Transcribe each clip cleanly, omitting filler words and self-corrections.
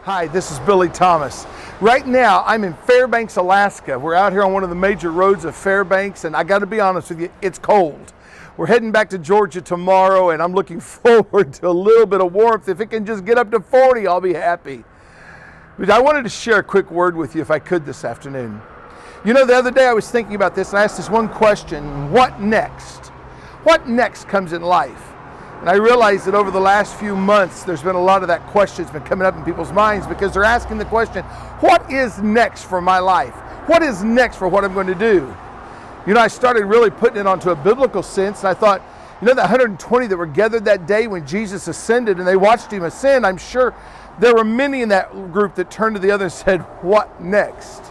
Hi, this is Billy Thomas. Right now, I'm in Fairbanks, Alaska. We're out here on one of the major roads of Fairbanks, and I got to be honest with you, it's cold. We're heading back to Georgia tomorrow, and I'm looking forward to a little bit of warmth. If it can just get up to 40, I'll be happy. But I wanted to share a quick word with you, if I could, this afternoon. You know, the other day I was thinking about this, and I asked this one question: what next? What next comes in life? And I realized that over the last few months, there's been a lot of that question that's been coming up in people's minds, because they're asking the question, what is next for my life? What is next for what I'm going to do? You know, I started really putting it onto a biblical sense, and I thought, you know, the 120 that were gathered that day when Jesus ascended and they watched him ascend, I'm sure there were many in that group that turned to the other and said, what next?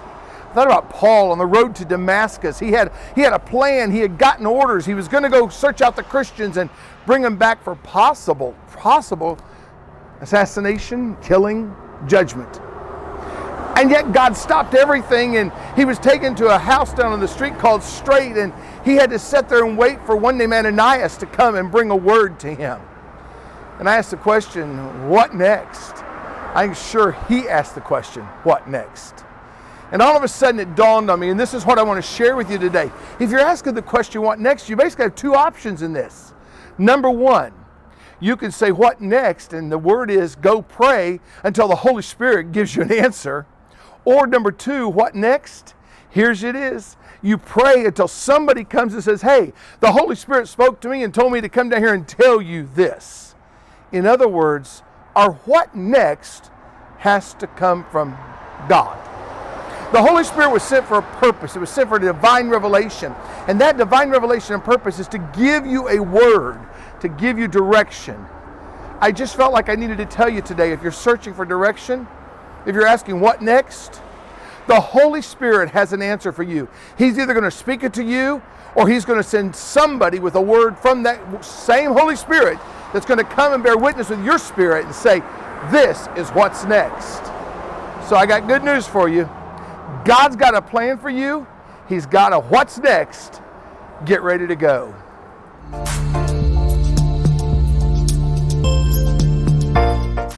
I thought about Paul on the road to Damascus. He had a plan. He had gotten orders. He was going to go search out the Christians and bring them back for possible assassination, killing, judgment. And yet God stopped everything, and he was taken to a house down on the street called Straight, and he had to sit there and wait for one named Ananias to come and bring a word to him. And I asked the question, what next? I'm sure he asked the question, what next? And all of a sudden it dawned on me, and this is what I want to share with you today. If you're asking the question, what next, you basically have two options in this. Number one, you can say, what next? And the word is, go pray until the Holy Spirit gives you an answer. Or number two, what next? Here's it is. You pray until somebody comes and says, hey, the Holy Spirit spoke to me and told me to come down here and tell you this. In other words, our what next has to come from God. The Holy Spirit was sent for a purpose. It was sent for divine revelation. And that divine revelation and purpose is to give you a word, to give you direction. I just felt like I needed to tell you today, if you're searching for direction, if you're asking what next, the Holy Spirit has an answer for you. He's either going to speak it to you, or he's going to send somebody with a word from that same Holy Spirit that's going to come and bear witness with your spirit and say, this is what's next. So I got good news for you. God's got a plan for you. He's got a what's next. Get ready to go.